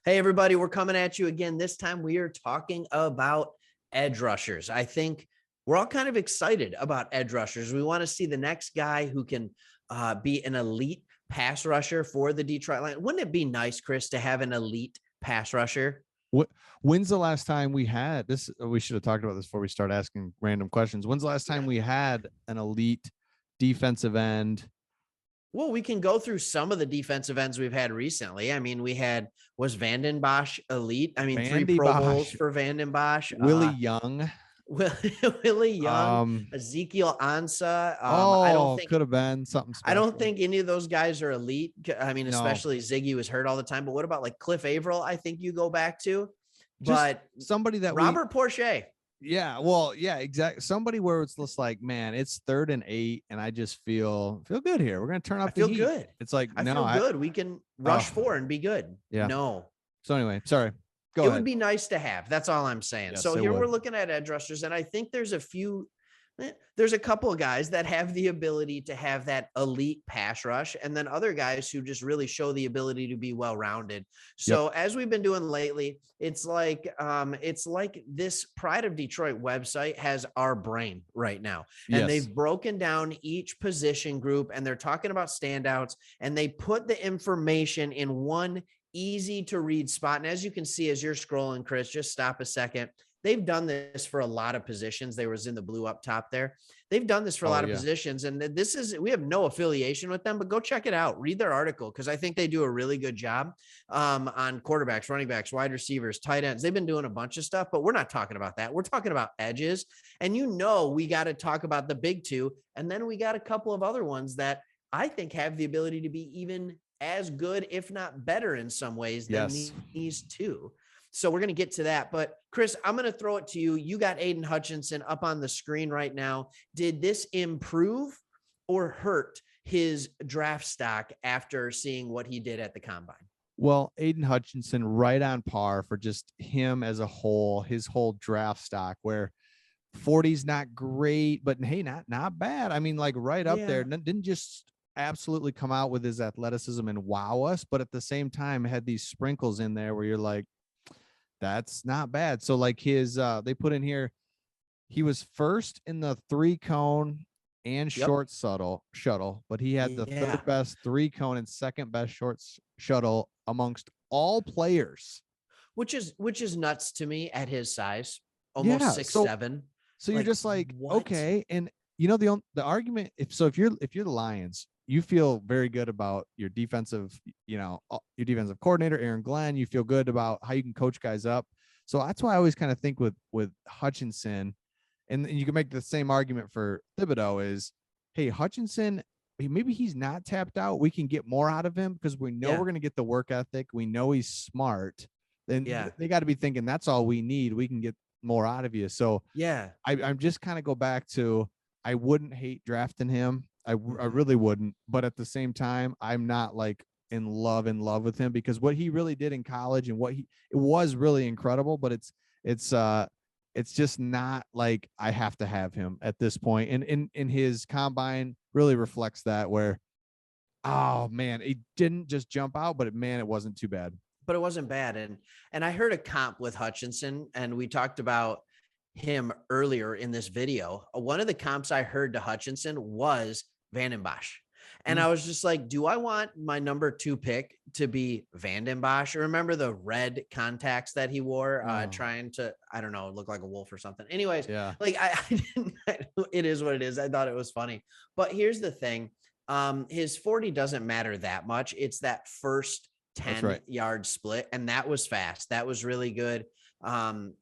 Hey, everybody, we're coming at you again. This time we are talking about edge rushers. I think we're all kind of excited about edge rushers. We want to see the next guy who can be an elite pass rusher for the Detroit Lions. Wouldn't it be nice, Chris, to have an elite pass rusher? When's the last time we had this? We should have talked about this before we start asking random questions. When's the last time we had an elite defensive end? Well, we can go through some of the defensive ends we've had recently. I mean, was Vanden Bosch elite? I mean, three Vandy Pro Bowls Bosch, for Vanden Bosch. Willie Young. Willie Young, Ezekiel Ansah. I don't think could have been something special. I don't think any of those guys are elite. I mean, especially Ziggy was hurt all the time. But what about like Cliff Averill? I think you go back to, but somebody that Robert Porsche. Yeah, well, yeah, exactly. Somebody where it's just like, man, it's 3rd and 8, and I just feel good here. We're gonna turn up. I feel good. It's like I feel good. We can rush 4 and be good. Yeah. No. So anyway, sorry. Go it ahead. would be nice to have. That's all I'm saying. Yes, so here we're looking at edge rushers, and I think there's a couple of guys that have the ability to have that elite pass rush, and then other guys who just really show the ability to be well-rounded. So as we've been doing lately, it's like this Pride of Detroit website has our brain right now, and they've broken down each position group, and they're talking about standouts, and they put the information in one easy to read spot. And as you can see, as you're scrolling, Chris, just stop a second. They've done this for a lot of positions. They was in the blue up top there. They've done this for a lot of positions. And we have no affiliation with them, but go check it out. Read their article, because I think they do a really good job on quarterbacks, running backs, wide receivers, tight ends. They've been doing a bunch of stuff, but we're not talking about that. We're talking about edges. And we got to talk about the big two. And then we got a couple of other ones that I think have the ability to be even as good, if not better in some ways than these two. So we're going to get to that. But Chris, I'm going to throw it to you. You got Aidan Hutchinson up on the screen right now. Did this improve or hurt his draft stock after seeing what he did at the combine? Well, Aidan Hutchinson right on par for just him as a whole, his whole draft stock, where 40's not great, but hey, not bad. I mean, like right up there. Didn't just absolutely come out with his athleticism and wow us, but at the same time had these sprinkles in there where you're like, that's not bad. So like they put in here, he was first in the 3-cone and short shuttle, but he had the 3rd best 3-cone and 2nd best short shuttle amongst all players, which is nuts to me at his size, almost 6'7". So you're just like, what? Okay. And the argument, if you're the Lions, you feel very good about your defensive coordinator, Aaron Glenn. You feel good about how you can coach guys up. So that's why I always kind of think with Hutchinson, and you can make the same argument for Thibodeaux is, hey, Hutchinson, maybe he's not tapped out. We can get more out of him because we know we're going to get the work ethic. We know he's smart. Then they got to be thinking that's all we need. We can get more out of you. So I'm just kind of go back to, I wouldn't hate drafting him. I really wouldn't, but at the same time, I'm not like in love with him, because what he really did in college and it was really incredible, but it's just not like I have to have him at this point. And in his combine really reflects that, where, oh man, it didn't just jump out, but it wasn't too bad. But it wasn't bad. And I heard a comp with Hutchinson, and we talked about him earlier in this video. One of the comps I heard to Hutchinson was Vanden Bosch. And I was just like, do I want my number 2 pick to be Vanden Bosch? Remember the red contacts that he wore, trying to, I don't know, look like a wolf or something. Anyways, like I didn't, it is what it is. I thought it was funny. But here's the thing. His 40 doesn't matter that much. It's that first 10-yard split. And that was fast. That was really good.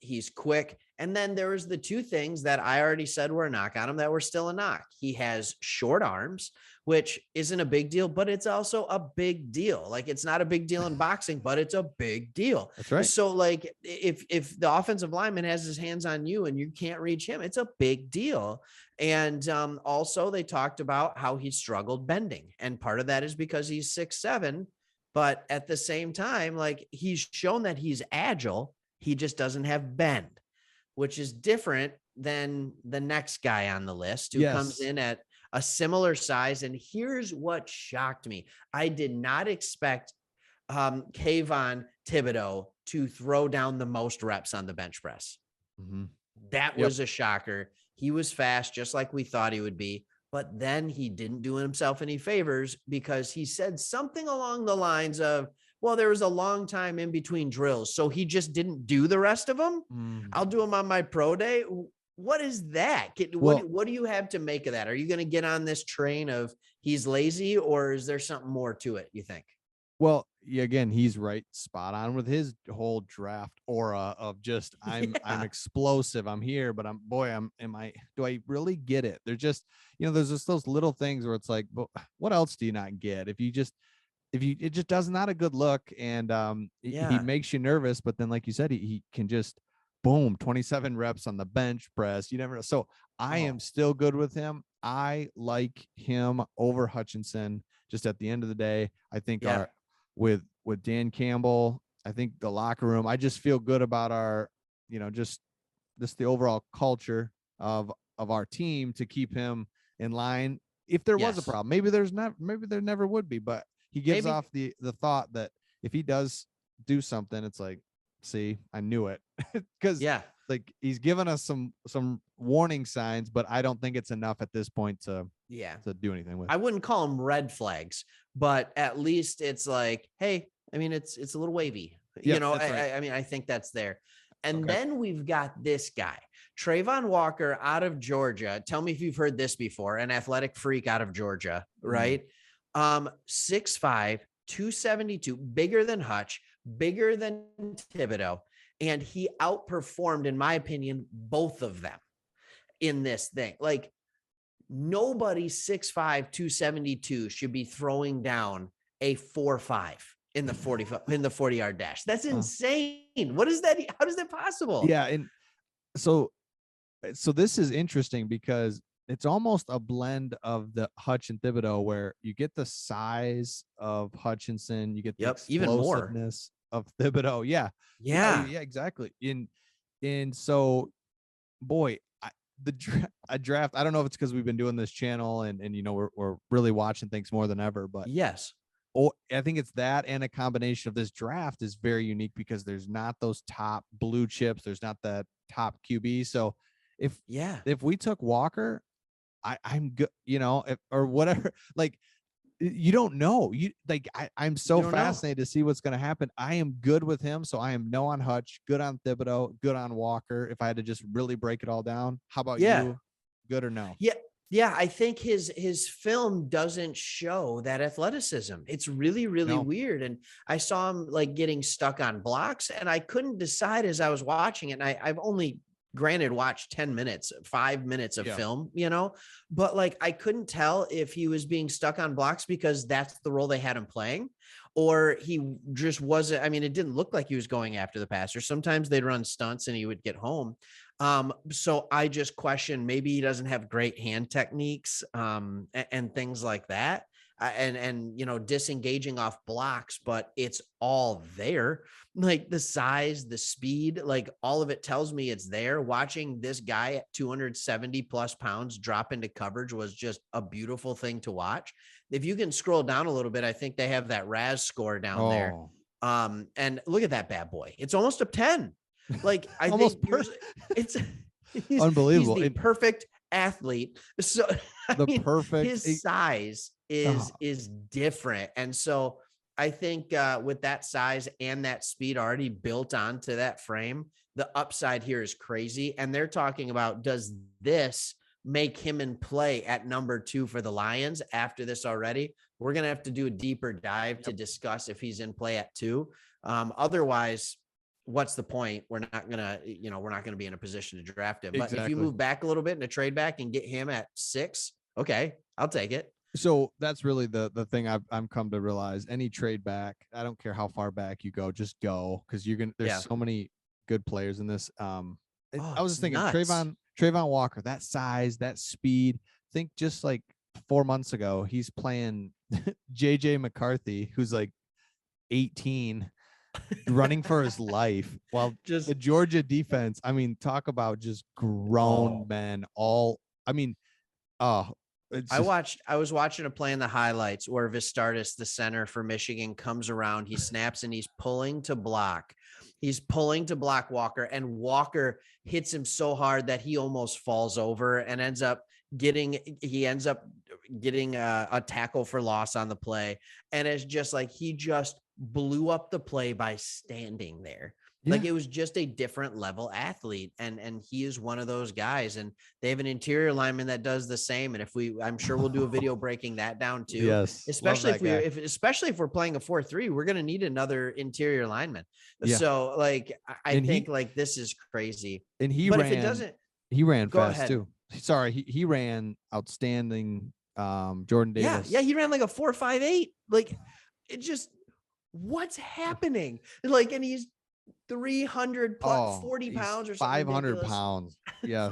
He's quick. And then there was the 2 things that I already said were a knock on him that were still a knock. He has short arms, which isn't a big deal, but it's also a big deal. Like, it's not a big deal in boxing, but it's a big deal. That's right. So like if the offensive lineman has his hands on you and you can't reach him, it's a big deal. And also they talked about how he struggled bending. And part of that is because he's 6'7", but at the same time, like, he's shown that he's agile. He just doesn't have bend, which is different than the next guy on the list who comes in at a similar size. And here's what shocked me. I did not expect Kayvon Thibodeaux to throw down the most reps on the bench press. Mm-hmm. That was a shocker. He was fast, just like we thought he would be. But then he didn't do himself any favors because he said something along the lines of, well, there was a long time in between drills, so he just didn't do the rest of them. I'll do them on my pro day. What is that? What do you have to make of that? Are you going to get on this train of he's lazy, or is there something more to it, you think? Well, yeah, again, he's right, spot on with his whole draft aura of just I'm explosive, I'm here, but do I really get it? They're just, there's just those little things where it's like, but what else do you not get? It just does not a good look, and he makes you nervous, but then like you said, he can just boom, 27 reps on the bench press. You never know. So I am still good with him. I like him over Hutchinson. Just at the end of the day, I think with Dan Campbell, I think the locker room, I just feel good about our, just the overall culture of our team to keep him in line. If there was a problem, maybe there never would be, but he gives off the thought that if he does do something, it's like, see, I knew it. Because like he's given us some warning signs, but I don't think it's enough at this point to do anything with. I wouldn't call them red flags, but at least it's like, hey, I mean, it's a little wavy, I mean, I think that's there. And then we've got this guy, Trayvon Walker out of Georgia. Tell me if you've heard this before, an athletic freak out of Georgia, right? 6'5", 272, bigger than Hutch, bigger than Thibodeaux. And he outperformed, in my opinion, both of them in this thing. Like, nobody 6'5", 272 should be throwing down a 4.5 in the 40-yard dash. That's insane. What is that? How is that possible? Yeah. And so this is interesting because it's almost a blend of the Hutch and Thibodeaux, where you get the size of Hutchinson, you get the explosiveness of Thibodeaux. Yeah, exactly. And so, boy, a draft. I don't know if it's because we've been doing this channel and we're really watching things more than ever, but I think it's that, and a combination of this draft is very unique because there's not those top blue chips, there's not that top QB. So if we took Walker, I'm good, or whatever. Like, you don't know. I'm so fascinated to see what's going to happen. I am good with him. So I am no on Hutch, good on Thibodeaux, good on Walker. If I had to just really break it all down, how about you? Good or no? Yeah. I think his film doesn't show that athleticism. It's really, really weird. And I saw him like getting stuck on blocks, and I couldn't decide as I was watching it. And I've only watched 5 minutes of film, but like, I couldn't tell if he was being stuck on blocks because that's the role they had him playing, or he just wasn't. I mean, it didn't look like he was going after the passer. Sometimes they'd run stunts and he would get home. So I just question, maybe he doesn't have great hand techniques, and things like that. And disengaging off blocks, but it's all there. Like the size, the speed, like all of it tells me it's there. Watching this guy at 270 plus pounds drop into coverage was just a beautiful thing to watch. If you can scroll down a little bit, I think they have that RAS score down there. And look at that bad boy. It's almost a 10. Like, I think it's unbelievable. He's the perfect athlete. So his size is different. And so I think with that size and that speed already built onto that frame, the upside here is crazy. And they're talking about, does this make him in play at number 2 for the Lions after this already? We're going to have to do a deeper dive to discuss if he's in play at 2. Otherwise, what's the point? We're not going to be in a position to draft him. But if you move back a little bit in a trade back and get him at 6, okay, I'll take it. So that's really the thing I'm come to realize. Any trade back, I don't care how far back you go, just go, because there's so many good players in this. I was just thinking Trayvon Walker, that size, that speed. Think just like 4 months ago, he's playing JJ McCarthy, who's like 18, running for his life, while just the Georgia defense. I mean, talk about just grown men. I was watching a play in the highlights where Vistardis, the center for Michigan, comes around, he snaps and he's pulling to block. He's pulling to block Walker, and Walker hits him so hard that he almost falls over and ends up getting a tackle for loss on the play. And it's just like, he just blew up the play by standing there. Like, it was just a different level athlete. And he is one of those guys, and they have an interior lineman that does the same. And I'm sure we'll do a video breaking that down too. Yes. Especially if we're playing a 4-3, we're going to need another interior lineman. Yeah. So like, I think this is crazy. And he ran fast too. Sorry. He ran outstanding. Jordan Davis. Yeah. He ran like a 4.58. Like, it just, what's happening? Like, and he's 300 plus 40 pounds or something. 500 ridiculous. Pounds. Yeah.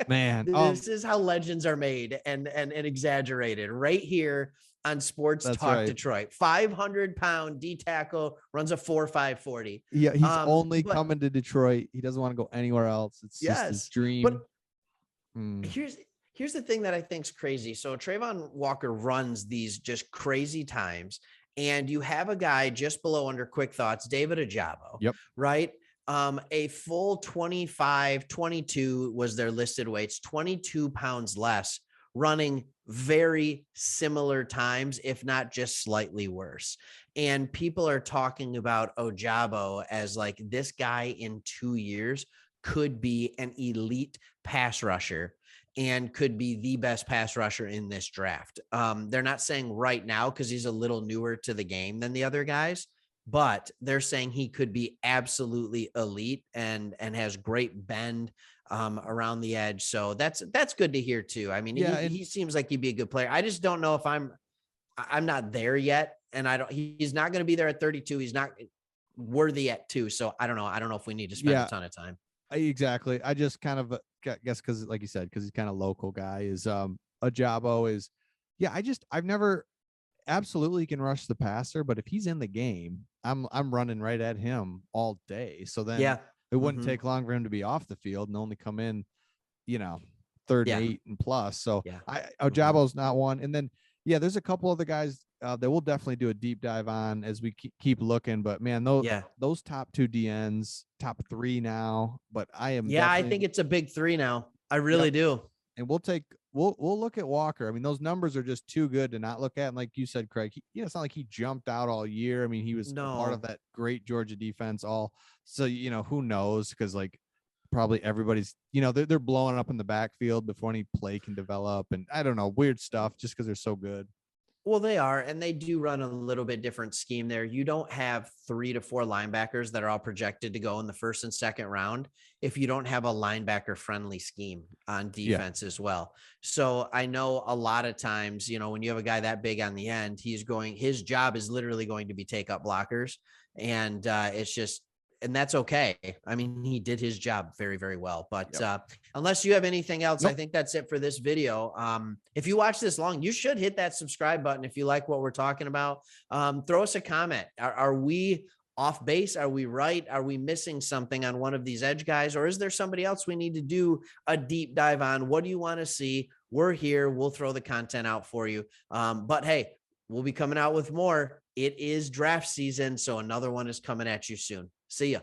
Man. This is how legends are made and exaggerated right here on Sports Talk Detroit. 500-pound D tackle runs a 4.5 40. Yeah. He's only coming to Detroit. He doesn't want to go anywhere else. It's just his dream. But here's the thing that I think's crazy. So Trayvon Walker runs these just crazy times. And you have a guy just below under quick thoughts, David Ojabo, right? A full 25, 22 was their listed weights, 22 pounds less, running very similar times, if not just slightly worse. And people are talking about Ojabo as like, this guy in 2 years could be an elite pass rusher and could be the best pass rusher in this draft. They're not saying right now, because he's a little newer to the game than the other guys, but they're saying he could be absolutely elite and has great bend around the edge. So that's good to hear too. I mean, he seems like he'd be a good player. I just don't know if I'm not there yet. And he's not going to be there at 32. He's not worthy at 2. So I don't know. I don't know if we need to spend a ton of time. Exactly. I just kind of guess, because like you said, because he's kind of local guy, is Ojabo is I've never absolutely can rush the passer, but if he's in the game, I'm running right at him all day. So then it wouldn't take long for him to be off the field and only come in, third and 8 and plus. So Ojabo's not one. And then there's a couple other guys that we'll definitely do a deep dive on as we keep looking. But man, those top 2 DNs, top 3 now. But I think it's a big 3 now. I really do. And we'll look at Walker. I mean, those numbers are just too good to not look at. And like you said, Craig, it's not like he jumped out all year. I mean, he was part of that great Georgia defense. So who knows? Because like, probably everybody's, they're blowing up in the backfield before any play can develop. And I don't know, weird stuff just because they're so good. Well, they are, and they do run a little bit different scheme there. You don't have 3 to 4 linebackers that are all projected to go in the first and second round if you don't have a linebacker friendly scheme on defense as well. So I know a lot of times, when you have a guy that big on the end, his job is literally going to be take up blockers. And it's just, and that's okay. I mean, he did his job very, very well. But unless you have anything else, I think that's it for this video. If you watch this long, you should hit that subscribe button if you like what we're talking about. Throw us a comment. Are we off base? Are we right? Are we missing something on one of these edge guys? Or is there somebody else we need to do a deep dive on? What do you want to see? We're here. We'll throw the content out for you. But hey, we'll be coming out with more. It is draft season, so another one is coming at you soon. See ya.